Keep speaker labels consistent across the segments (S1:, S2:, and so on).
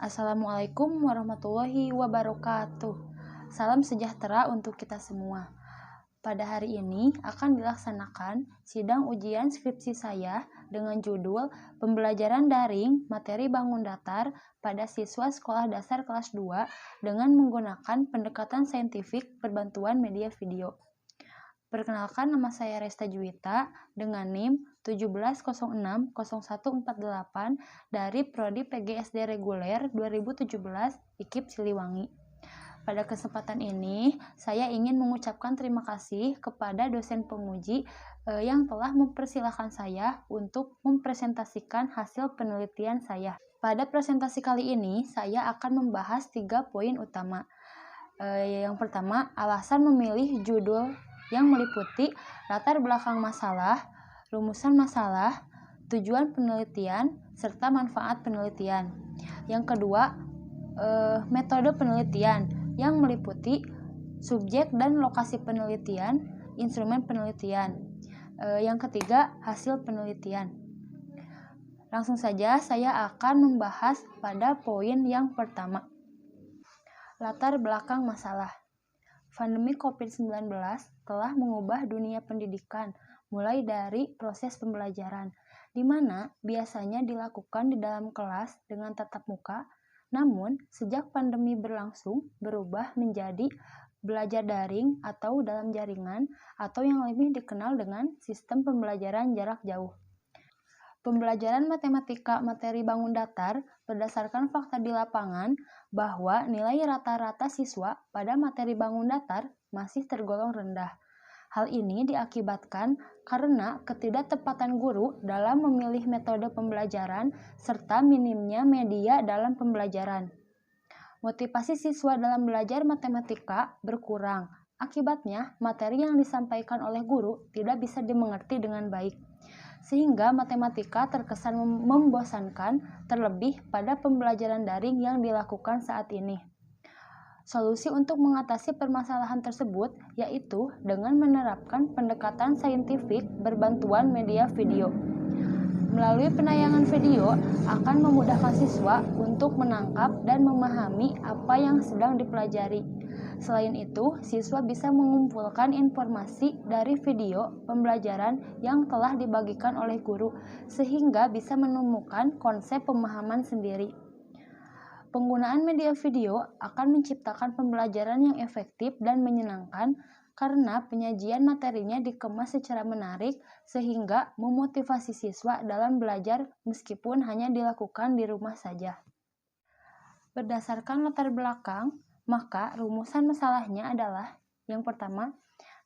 S1: Assalamualaikum warahmatullahi wabarakatuh. Salam sejahtera untuk kita semua. Pada hari ini akan dilaksanakan sidang ujian skripsi saya dengan judul Pembelajaran Daring Materi Bangun Datar pada siswa Sekolah Dasar kelas 2 dengan menggunakan pendekatan saintifik berbantuan media video. Perkenalkan, nama saya Resta Juwita dengan NIM 17060148 dari Prodi PGSD Reguler 2017 IKIP Siliwangi. Pada kesempatan ini, saya ingin mengucapkan terima kasih kepada dosen penguji yang telah mempersilahkan saya untuk mempresentasikan hasil penelitian saya. Pada presentasi kali ini, saya akan membahas 3 poin utama. Yang pertama, alasan memilih judul yang meliputi latar belakang masalah, rumusan masalah, tujuan penelitian, serta manfaat penelitian. Yang kedua, metode penelitian yang meliputi subjek dan lokasi penelitian, instrumen penelitian. Yang ketiga, hasil penelitian. Langsung saja saya akan membahas pada poin yang pertama. Latar belakang masalah. Pandemi COVID-19 telah mengubah dunia pendidikan, mulai dari proses pembelajaran, di mana biasanya dilakukan di dalam kelas dengan tatap muka, namun sejak pandemi berlangsung berubah menjadi belajar daring atau dalam jaringan, atau yang lebih dikenal dengan sistem pembelajaran jarak jauh. Pembelajaran matematika materi bangun datar berdasarkan fakta di lapangan bahwa nilai rata-rata siswa pada materi bangun datar masih tergolong rendah. Hal ini diakibatkan karena ketidaktepatan guru dalam memilih metode pembelajaran serta minimnya media dalam pembelajaran. Motivasi siswa dalam belajar matematika berkurang. Akibatnya, materi yang disampaikan oleh guru tidak bisa dimengerti dengan baik, sehingga matematika terkesan membosankan, terlebih pada pembelajaran daring yang dilakukan saat ini. Solusi untuk mengatasi permasalahan tersebut yaitu dengan menerapkan pendekatan saintifik berbantuan media video. Melalui penayangan video akan memudahkan siswa untuk menangkap dan memahami apa yang sedang dipelajari. Selain itu, siswa bisa mengumpulkan informasi dari video pembelajaran yang telah dibagikan oleh guru, sehingga bisa menemukan konsep pemahaman sendiri. Penggunaan media video akan menciptakan pembelajaran yang efektif dan menyenangkan karena penyajian materinya dikemas secara menarik sehingga memotivasi siswa dalam belajar meskipun hanya dilakukan di rumah saja. Berdasarkan latar belakang, maka rumusan masalahnya adalah yang pertama,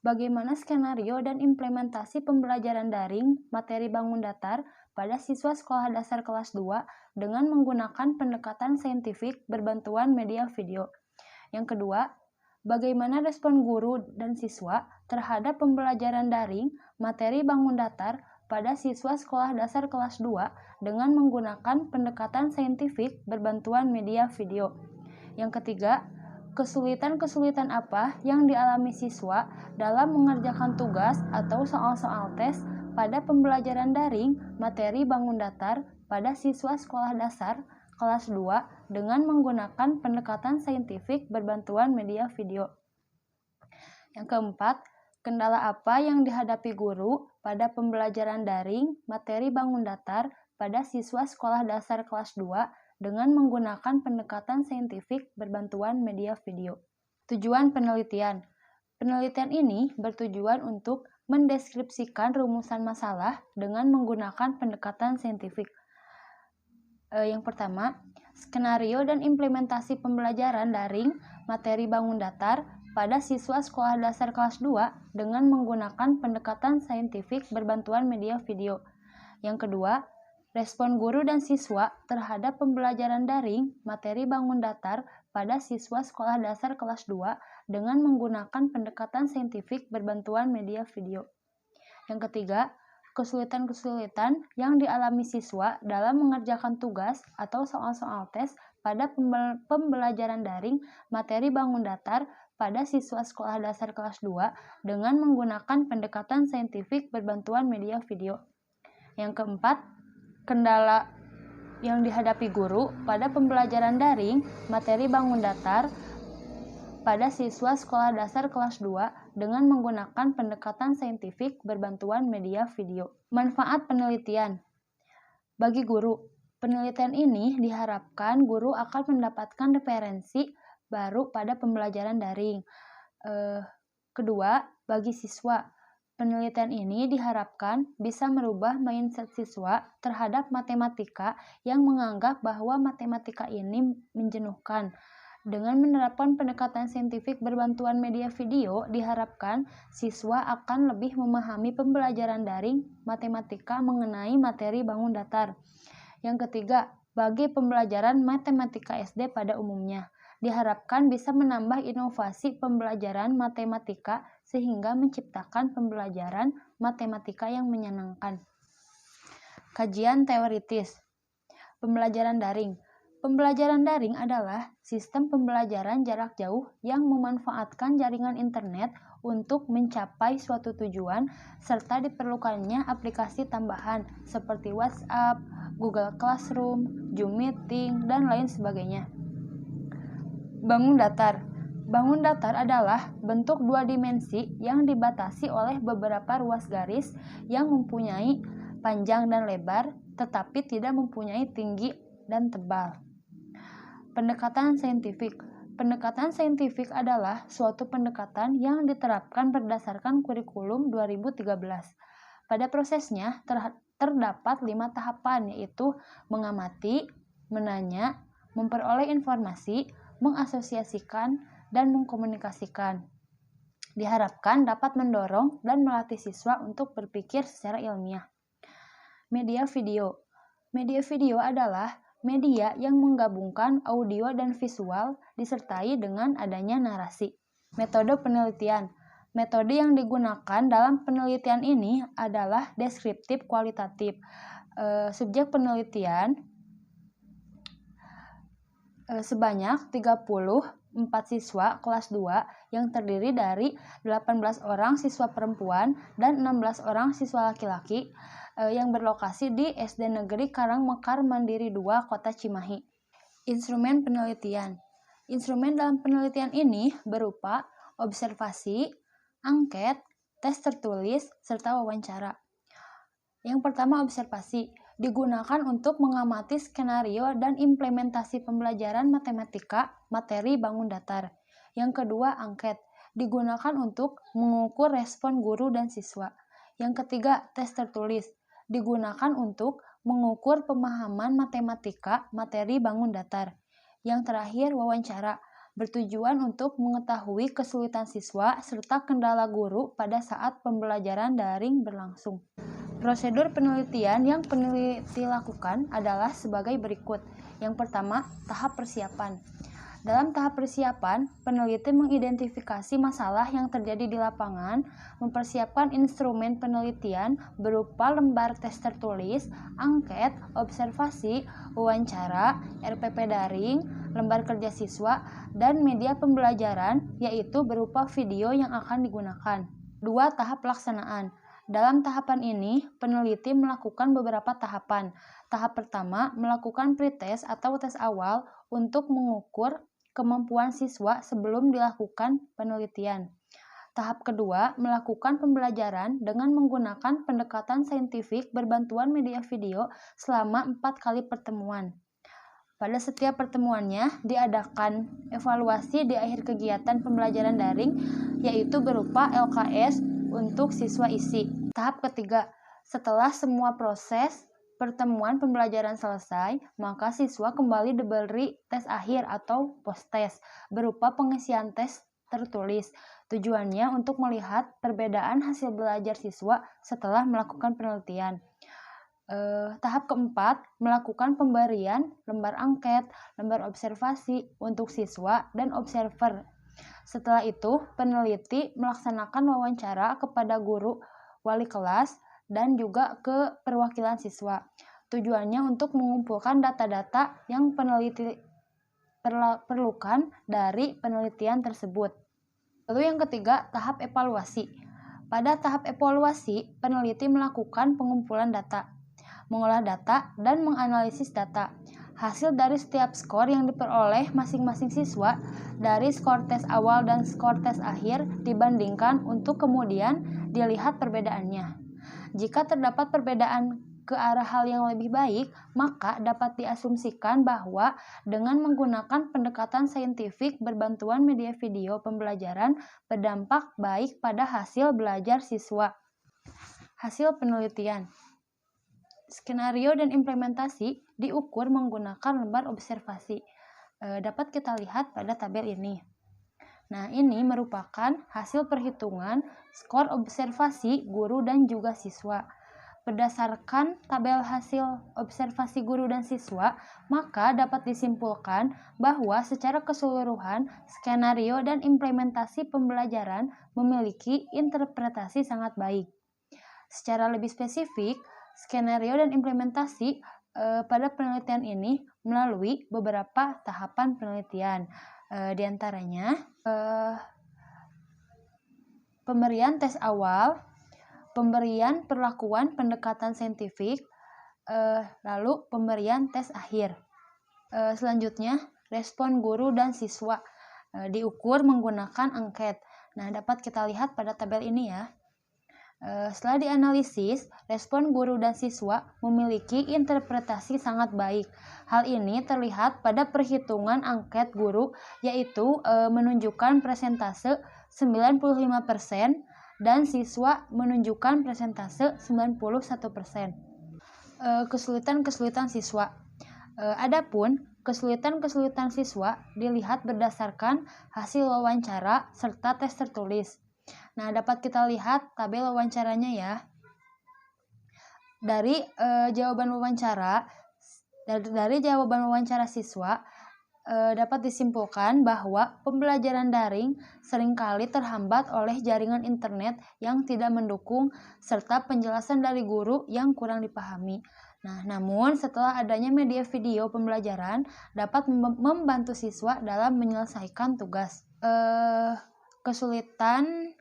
S1: bagaimana skenario dan implementasi pembelajaran daring materi bangun datar pada siswa sekolah dasar kelas 2 dengan menggunakan pendekatan saintifik berbantuan media video. Yang kedua, bagaimana respon guru dan siswa terhadap pembelajaran daring materi bangun datar pada siswa sekolah dasar kelas 2 dengan menggunakan pendekatan saintifik berbantuan media video. Yang ketiga, kesulitan-kesulitan apa yang dialami siswa dalam mengerjakan tugas atau soal-soal tes pada pembelajaran daring materi bangun datar pada siswa sekolah dasar kelas 2 dengan menggunakan pendekatan saintifik berbantuan media video. Yang keempat, kendala apa yang dihadapi guru pada pembelajaran daring materi bangun datar pada siswa sekolah dasar kelas 2 dengan menggunakan pendekatan saintifik berbantuan media video. Tujuan penelitian. Penelitian ini bertujuan untuk mendeskripsikan rumusan masalah dengan menggunakan pendekatan saintifik. Yang pertama, skenario dan implementasi pembelajaran daring materi bangun datar pada siswa sekolah dasar kelas 2 dengan menggunakan pendekatan saintifik berbantuan media video. Yang kedua, respon guru dan siswa terhadap pembelajaran daring materi bangun datar pada siswa sekolah dasar kelas 2 dengan menggunakan pendekatan saintifik berbantuan media video. Yang ketiga, kesulitan-kesulitan yang dialami siswa dalam mengerjakan tugas atau soal-soal tes pada pembelajaran daring materi bangun datar pada siswa sekolah dasar kelas 2 dengan menggunakan pendekatan saintifik berbantuan media video. Yang keempat, kendala yang dihadapi guru pada pembelajaran daring materi bangun datar pada siswa sekolah dasar kelas 2 dengan menggunakan pendekatan saintifik berbantuan media video. Manfaat penelitian. Bagi guru, penelitian ini diharapkan guru akan mendapatkan referensi baru pada pembelajaran daring. Kedua, bagi siswa, penelitian ini diharapkan bisa merubah mindset siswa terhadap matematika yang menganggap bahwa matematika ini menjenuhkan. Dengan menerapkan pendekatan saintifik berbantuan media video, diharapkan siswa akan lebih memahami pembelajaran daring matematika mengenai materi bangun datar. Yang ketiga, bagi pembelajaran matematika SD pada umumnya, diharapkan bisa menambah inovasi pembelajaran matematika sehingga menciptakan pembelajaran matematika yang menyenangkan. Kajian teoritis. Pembelajaran daring. Pembelajaran daring adalah sistem pembelajaran jarak jauh yang memanfaatkan jaringan internet untuk mencapai suatu tujuan serta diperlukannya aplikasi tambahan seperti WhatsApp, Google Classroom, Zoom Meeting, dan lain sebagainya. Bangun datar. Bangun datar adalah bentuk dua dimensi yang dibatasi oleh beberapa ruas garis yang mempunyai panjang dan lebar, tetapi tidak mempunyai tinggi dan tebal. Pendekatan saintifik. Pendekatan saintifik adalah suatu pendekatan yang diterapkan berdasarkan kurikulum 2013. Pada prosesnya terdapat 5 tahapan, yaitu mengamati, menanya, memperoleh informasi, mengasosiasikan, dan mengkomunikasikan. Diharapkan dapat mendorong dan melatih siswa untuk berpikir secara ilmiah. Media video. Media video adalah media yang menggabungkan audio dan visual disertai dengan adanya narasi. Metode penelitian. Metode yang digunakan dalam penelitian ini adalah deskriptif kualitatif. Subjek penelitian sebanyak 34 siswa kelas 2 yang terdiri dari 18 orang siswa perempuan dan 16 orang siswa laki-laki yang berlokasi di SD Negeri Karangmekar Mandiri 2, Kota Cimahi. Instrumen penelitian. Instrumen dalam penelitian ini berupa observasi, angket, tes tertulis, serta wawancara. Yang pertama, observasi. Digunakan untuk mengamati skenario dan implementasi pembelajaran matematika materi bangun datar. Yang kedua, angket. Digunakan untuk mengukur respon guru dan siswa. Yang ketiga, tes tertulis. Digunakan untuk mengukur pemahaman matematika materi bangun datar. Yang terakhir, wawancara. Bertujuan untuk mengetahui kesulitan siswa serta kendala guru pada saat pembelajaran daring berlangsung. Prosedur penelitian yang peneliti lakukan adalah sebagai berikut. Yang pertama, tahap persiapan. Dalam tahap persiapan, peneliti mengidentifikasi masalah yang terjadi di lapangan, mempersiapkan instrumen penelitian berupa lembar tes tertulis, angket, observasi, wawancara, RPP daring, lembar kerja siswa, dan media pembelajaran, yaitu berupa video yang akan digunakan. 2. Tahap pelaksanaan. Dalam tahapan ini, peneliti melakukan beberapa tahapan. Tahap pertama, melakukan pretest atau tes awal untuk mengukur kemampuan siswa sebelum dilakukan penelitian. Tahap kedua, melakukan pembelajaran dengan menggunakan pendekatan saintifik berbantuan media video selama 4 kali pertemuan. Pada setiap pertemuannya, diadakan evaluasi di akhir kegiatan pembelajaran daring, yaitu berupa LKS untuk siswa isi. Tahap ketiga, setelah semua proses pertemuan pembelajaran selesai, maka siswa kembali diberi tes akhir atau post-test berupa pengisian tes tertulis. Tujuannya untuk melihat perbedaan hasil belajar siswa setelah melakukan penelitian. Tahap keempat, melakukan pemberian lembar angket, lembar observasi untuk siswa dan observer. Setelah itu, peneliti melaksanakan wawancara kepada guru, wali kelas, dan juga ke perwakilan siswa. Tujuannya untuk mengumpulkan data-data yang peneliti perlukan dari penelitian tersebut. Lalu yang ketiga, tahap evaluasi. Pada tahap evaluasi, peneliti melakukan pengumpulan data. mengolah data, dan menganalisis data. Hasil dari setiap skor yang diperoleh masing-masing siswa dari skor tes awal dan skor tes akhir dibandingkan untuk kemudian dilihat perbedaannya. Jika terdapat perbedaan ke arah hal yang lebih baik, maka dapat diasumsikan bahwa dengan menggunakan pendekatan saintifik berbantuan media video pembelajaran berdampak baik pada hasil belajar siswa. Hasil penelitian. Skenario dan implementasi diukur menggunakan lembar observasi. Dapat kita lihat pada tabel ini. Nah, ini merupakan hasil perhitungan skor observasi guru dan juga siswa. Berdasarkan tabel hasil observasi guru dan siswa, maka dapat disimpulkan bahwa secara keseluruhan skenario dan implementasi pembelajaran memiliki interpretasi sangat baik. Secara lebih spesifik, skenario dan implementasi pada penelitian ini melalui beberapa tahapan penelitian. Di antaranya pemberian tes awal, pemberian perlakuan pendekatan saintifik, lalu pemberian tes akhir. Selanjutnya, respon guru dan siswa diukur menggunakan angket. Nah, dapat kita lihat pada tabel ini ya. Setelah dianalisis, respon guru dan siswa memiliki interpretasi sangat baik. Hal ini terlihat pada perhitungan angket guru, yaitu menunjukkan persentase 95% dan siswa menunjukkan persentase 91%. Kesulitan-kesulitan siswa. Adapun kesulitan-kesulitan siswa dilihat berdasarkan hasil wawancara serta tes tertulis. Nah, dapat kita lihat tabel wawancaranya ya. Dari jawaban wawancara siswa dapat disimpulkan bahwa pembelajaran daring seringkali terhambat oleh jaringan internet yang tidak mendukung serta penjelasan dari guru yang kurang dipahami. Nah, namun setelah adanya media video pembelajaran dapat membantu siswa dalam menyelesaikan tugas. Kesulitan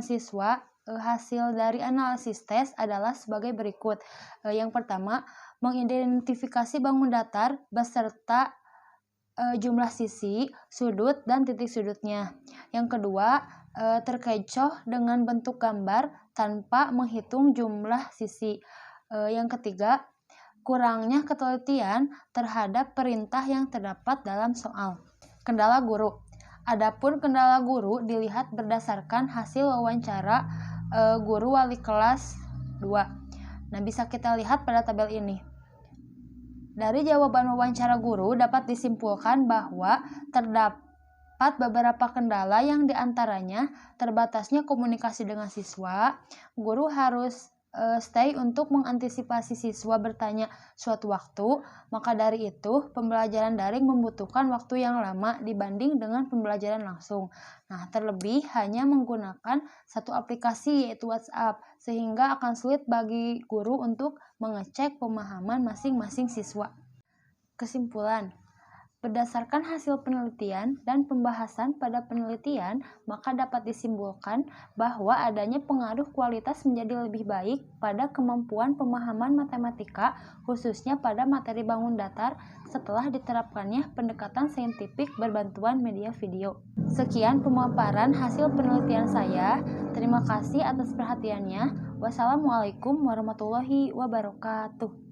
S1: siswa hasil dari analisis tes adalah sebagai berikut. Yang pertama, mengidentifikasi bangun datar beserta jumlah sisi, sudut, dan titik sudutnya. Yang kedua, terkecoh dengan bentuk gambar tanpa menghitung jumlah sisi. Yang ketiga, kurangnya ketelitian terhadap perintah yang terdapat dalam soal. Kendala guru. Adapun kendala guru dilihat berdasarkan hasil wawancara guru wali kelas 2. Nah, bisa kita lihat pada tabel ini. Dari jawaban wawancara guru dapat disimpulkan bahwa terdapat beberapa kendala yang diantaranya terbatasnya komunikasi dengan siswa. Guru harus stay untuk mengantisipasi siswa bertanya suatu waktu, maka dari itu pembelajaran daring membutuhkan waktu yang lama dibanding dengan pembelajaran langsung. Nah, terlebih hanya menggunakan satu aplikasi yaitu WhatsApp, sehingga akan sulit bagi guru untuk mengecek pemahaman masing-masing siswa. Kesimpulan. Berdasarkan hasil penelitian dan pembahasan pada penelitian, maka dapat disimpulkan bahwa adanya pengaruh kualitas menjadi lebih baik pada kemampuan pemahaman matematika, khususnya pada materi bangun datar setelah diterapkannya pendekatan saintifik berbantuan media video. Sekian pemaparan hasil penelitian saya. Terima kasih atas perhatiannya. Wassalamualaikum warahmatullahi wabarakatuh.